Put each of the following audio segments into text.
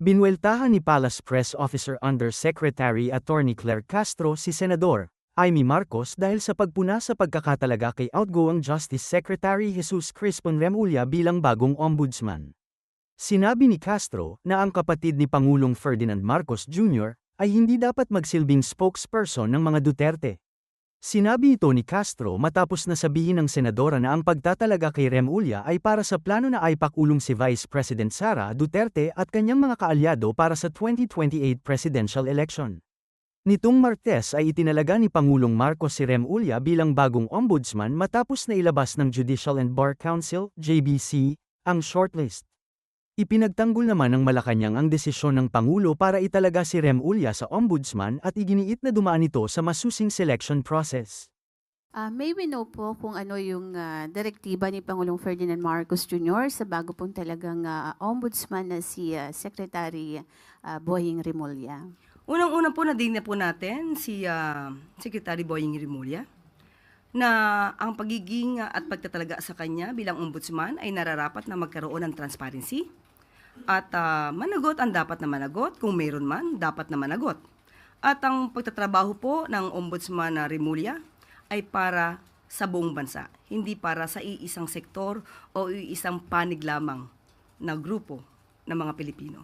Binueltahan ni Palace Press Officer Undersecretary Attorney Claire Castro si Senador Amy Marcos dahil sa pagpuna sa pagkakatalaga kay outgoing Justice Secretary Jesus Crispin Remulla bilang bagong ombudsman. Sinabi ni Castro na ang kapatid ni Pangulong Ferdinand Marcos Jr. ay hindi dapat magsilbing spokesperson ng mga Duterte. Sinabi ito ni Castro matapos na sabihin ng senadora na ang pagtatalaga kay Remulla ay para sa plano na aipakulong si Vice President Sara Duterte at kanyang mga kaalyado para sa 2028 presidential election. Nitong Martes ay itinalaga ni Pangulong Marcos si Remulla bilang bagong ombudsman matapos na ilabas ng Judicial and Bar Council, JBC, ang shortlist. Ipinagtanggol naman ng Malacanang ang desisyon ng Pangulo para italaga si Remulla sa ombudsman at iginiit na dumaan ito sa masusing selection process. May we know po kung ano yung direktiba ni Pangulong Ferdinand Marcos Jr. sa bago pong talagang ombudsman na si Secretary Boying Remulla? Unang-una po nadinig na po natin si Secretary Boying Remulla na ang pagiging at pagtatalaga sa kanya bilang ombudsman ay nararapat na magkaroon ng transparency at managot ang dapat na managot, kung mayroon man, dapat na managot. At ang pagtatrabaho po ng ombudsman na Remulla ay para sa buong bansa, hindi para sa iisang sektor o iisang panig lamang na grupo ng mga Pilipino.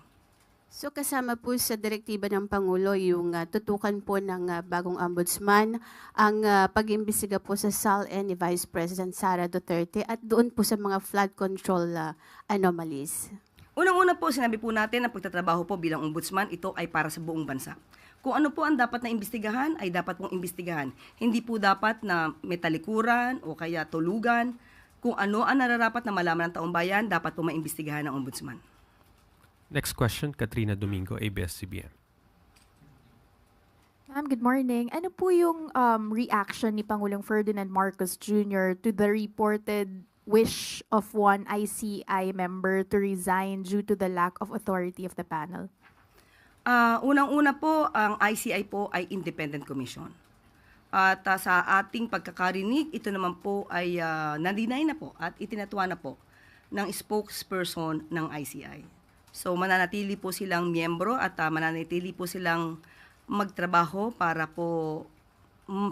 So kasama po sa direktiba ng Pangulo yung tutukan po ng bagong ombudsman ang pag-imbestiga po sa SALN ni Vice President Sara Duterte at doon po sa mga flood control anomalies. Unang-una po, sinabi po natin na pagtatrabaho po bilang ombudsman, ito ay para sa buong bansa. Kung ano po ang dapat na imbestigahan, ay dapat pong imbestigahan. Hindi po dapat na may talikuran o kaya tulugan. Kung ano ang nararapat na malaman ng taong bayan, dapat po maimbestigahan ng ombudsman. Next question, Katrina Domingo, ABS-CBN. Ma'am, good morning. Ano po yung reaction ni Pangulong Ferdinand Marcos Jr. to the reported wish of one ICI member to resign due to the lack of authority of the panel? Unang-una po, ang ICI po ay independent commission. At sa ating pagkakarinig, ito naman po ay na-deny na po at itinatuwa na po ng spokesperson ng ICI. So mananatili po silang miyembro at mananatili po silang magtrabaho para po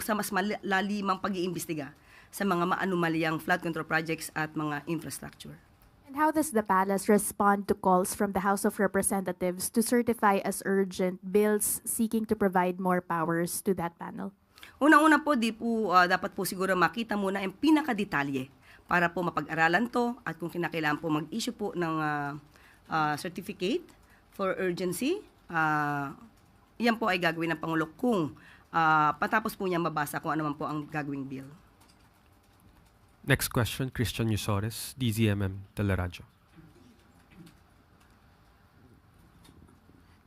sa mas malalimang pag-iimbestiga sa mga maanumalyang flood control projects at mga infrastructure. And how does the palace respond to calls from the House of Representatives to certify as urgent bills seeking to provide more powers to that panel? Unang-una po, dapat po siguro makita muna ang pinakadetalye para po mapag-aralan to at kung kinakailangan po mag-issue po ng certificate for urgency, yan po ay gagawin ng Pangulo kung patapos po niya mabasa kung ano man po ang gagawing bill. Next question, Christian Yusores, DZMM Teleradyo.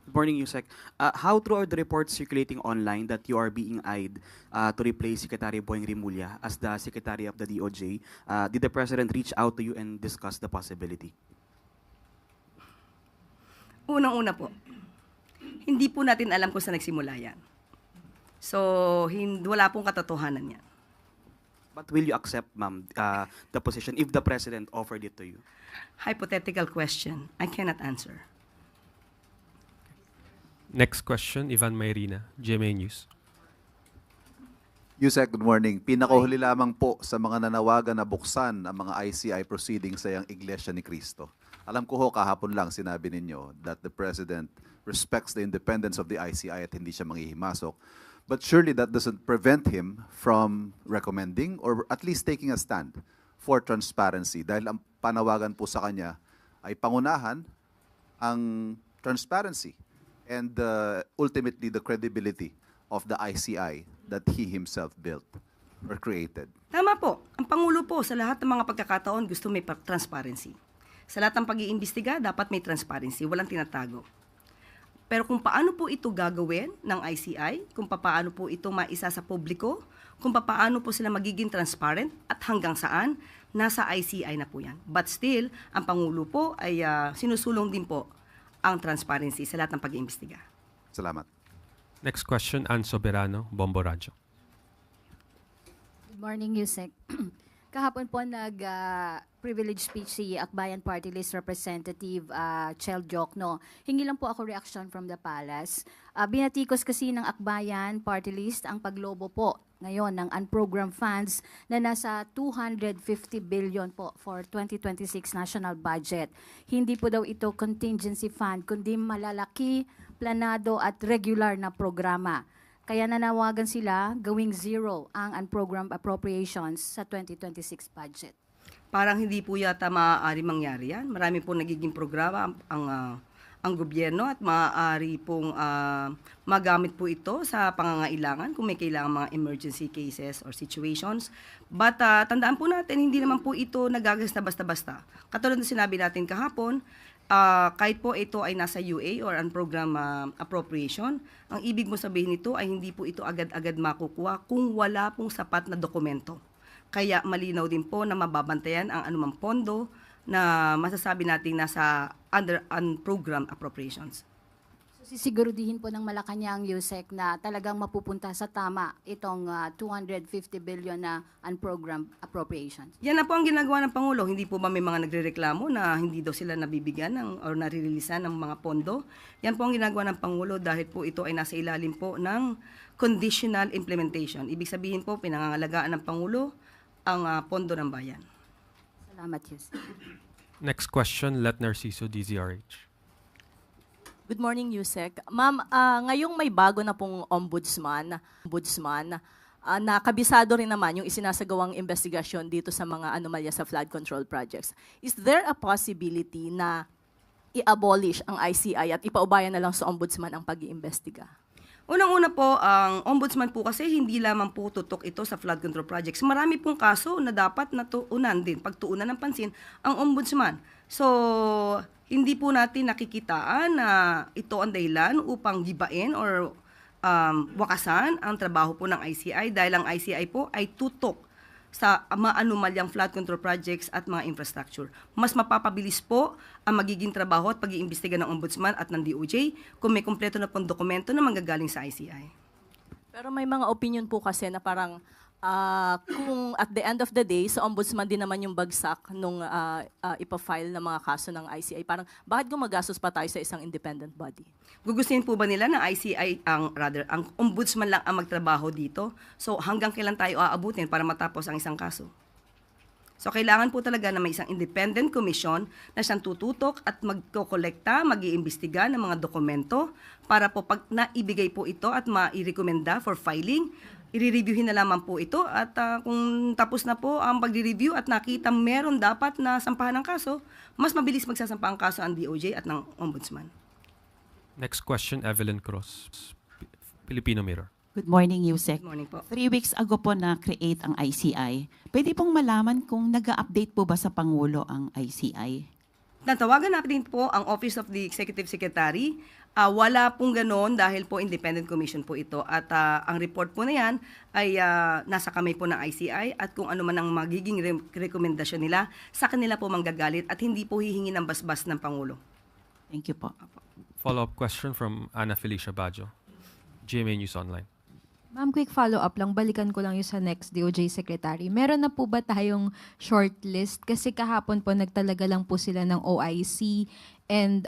Good morning, Yusek. How true are the reports circulating online that you are being eyed to replace Secretary Boying Remulla as the Secretary of the DOJ? Did the President reach out to you and discuss the possibility? Unang-una po, hindi po natin alam kung saan nagsimula yan. So, wala pong katotohanan yan. But will you accept, ma'am, the position if the President offered it to you? Hypothetical question. I cannot answer. Next question, Ivan Mayrina, GMA News. Yusek, good morning. Pinakahuli lamang po sa mga nanawagan na buksan ang mga ICI proceedings sa Iglesia ni Cristo. Alam ko ho, kahapon lang sinabi ninyo that the President respects the independence of the ICI at hindi siya manghihimasok. But surely that doesn't prevent him from recommending or at least taking a stand for transparency dahil ang panawagan po sa kanya ay pangunahan ang transparency and ultimately the credibility of the ICI that he himself built or created. Tama po. Ang Pangulo po sa lahat ng mga pagkakataon gusto may transparency. Sa lahat ng pag-iimbestiga, dapat may transparency, walang tinatago. Pero kung paano po ito gagawin ng ICI, kung paano po ito maisa sa publiko, kung paano po sila magiging transparent at hanggang saan, nasa ICI na po yan. But still, ang Pangulo po ay sinusulong din po ang transparency sa lahat ng pag-iimbestiga. Salamat. Next question, Ann Soberano, Bombo Radyo. Good morning, Yusek. Kahapon po privilege speech si Akbayan Party List Representative Chel Jokno. Hingi lang po ako reaction from the palace. Binatikos kasi ng Akbayan Party List ang paglobo po ngayon ng unprogrammed funds na nasa 250 billion po for 2026 national budget. Hindi po daw ito contingency fund, kundi malalaki, planado at regular na programa. Kaya nanawagan sila gawing zero ang unprogrammed appropriations sa 2026 budget. Parang hindi po yata maaari mangyari yan. Marami po nagiging programa ang gobyerno at maaari pong magamit po ito sa pangangailangan kung may kailangan mga emergency cases or situations. But tandaan po natin, hindi naman po ito nagagas na basta-basta. Katulad na sinabi natin kahapon, kahit po ito ay nasa UA or unprogrammed appropriation, ang ibig mo sabihin nito ay hindi po ito agad-agad makukuha kung wala pong sapat na dokumento. Kaya malinaw din po na mababantayan ang anumang pondo na masasabi natin nasa under unprogrammed appropriations. So, sisigurudihin po ng Malacanang USEC na talagang mapupunta sa tama itong 250 billion na unprogrammed appropriations. Yan na po ang ginagawa ng Pangulo. Hindi po ba may mga nagrereklamo na hindi daw sila nabibigyan or naririlisan ng mga pondo? Yan po ang ginagawa ng Pangulo dahil po ito ay nasa ilalim po ng conditional implementation. Ibig sabihin po, pinangangalagaan ng Pangulo ang pondo ng bayan. Salamat, Yus. Next question, Let Narciso, DZRH. Good morning, Yusek. Ma'am, ngayong may bago na pong ombudsman na kabisado rin naman yung isinasagawang investigasyon dito sa mga anomalya sa flood control projects. Is there a possibility na i-abolish ang ICI at ipaubayan na lang sa ombudsman ang pag-iimbestiga? Unang-una po, ang ombudsman po kasi hindi lamang po tutok ito sa flood control projects. Marami pong kaso na dapat natuunan din, pagtuunan ng pansin ang ombudsman. So, hindi po natin nakikitaan na ito ang dahilan upang gibain or wakasan ang trabaho po ng ICI dahil ang ICI po ay tutok sa maanumalyang flood control projects at mga infrastructure. Mas mapapabilis po ang magiging trabaho at pag-iimbestiga ng Ombudsman at ng DOJ kung may kumpleto na pong dokumento na manggagaling sa ICI. Pero may mga opinion po kasi na parang kung at the end of the day, sa ombudsman din naman yung bagsak nung ipafile ng mga kaso ng ICI. Parang bakit gumagastos pa tayo sa isang independent body? Gugustuhin po ba nila na ICI ang ombudsman lang ang magtrabaho dito? So hanggang kailan tayo aabutin para matapos ang isang kaso? So kailangan po talaga na may isang independent commission na siyang tututok at magkokolekta, mag-iimbestiga ng mga dokumento para po pag naibigay po ito at mairekomenda for filing, i-reviewin na lamang po ito at kung tapos na po ang pag-review at nakita meron dapat na sampahan ng kaso, mas mabilis magsasampa ang kaso ang DOJ at ng Ombudsman. Next question, Evelyn Cruz, Filipino Mirror. Good morning, Yusek. Good morning po. 3 weeks ago po na-create ang ICI. Pwede pong malaman kung nag-update po ba sa Pangulo ang ICI? Natawagan natin po ang Office of the Executive Secretary. Wala pong ganoon dahil po independent commission po ito. At ang report po na yan ay nasa kamay po ng ICI at kung ano man ang magiging rekomendasyon nila, sa kanila po manggagalit at hindi po hihingi ng basbas ng Pangulo. Thank you po. Follow-up question from Ana Felicia Bajo, GMA News Online. Ma'am, quick follow-up lang. Balikan ko lang yung sa next DOJ Secretary. Meron na po ba tayong shortlist? Kasi kahapon po nagtalaga lang po sila ng OIC and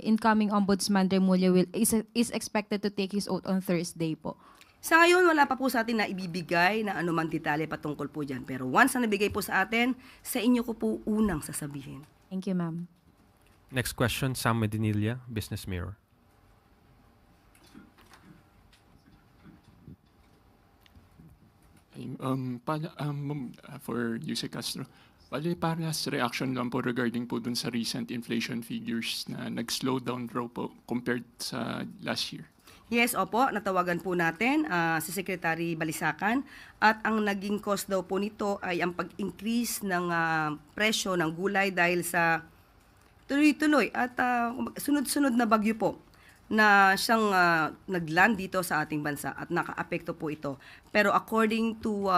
incoming Ombudsman Remulla is expected to take his oath on Thursday po. Sa ngayon, wala pa po sa atin na ibibigay na anumang detalye patungkol po dyan. Pero once na nabigay po sa atin, sa inyo ko po unang sasabihin. Thank you, ma'am. Next question, Sam Medinilla, Business Mirror. For Yusek Castro, parehas reaction lang po regarding po dun sa recent inflation figures na nag-slow down raw po compared sa last year. Yes, opo, natawagan po natin si Secretary Balisacan at ang naging cause daw po nito ay ang pag-increase ng presyo ng gulay dahil sa tuloy-tuloy at sunod-sunod na bagyo po na siyang nagland dito sa ating bansa at naka-apekto po ito. Pero according to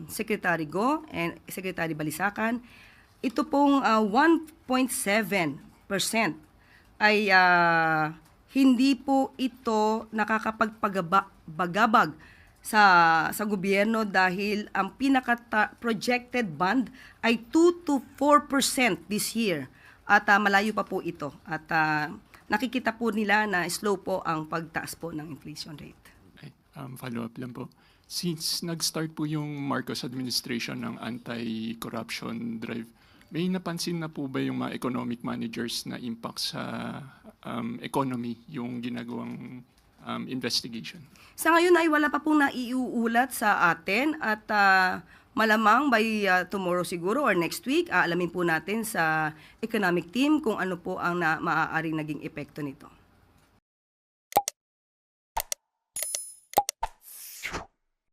Secretary Go and Secretary Balisacan, ito pong 1.7% ay hindi po ito nakakapagpagabag sa gobyerno dahil ang pinaka-projected bond ay 2 to 4% this year. At malayo pa po ito. At nakikita po nila na slow po ang pagtaas po ng inflation rate. Ay, follow-up lang po. Since nag-start po yung Marcos administration ng anti-corruption drive, may napansin na po ba yung mga economic managers na impact sa economy yung ginagawang investigation? Sa ngayon ay wala pa pong naiuulat sa atin at malamang by tomorrow siguro or next week, aalamin po natin sa economic team kung ano po ang maaaring naging epekto nito.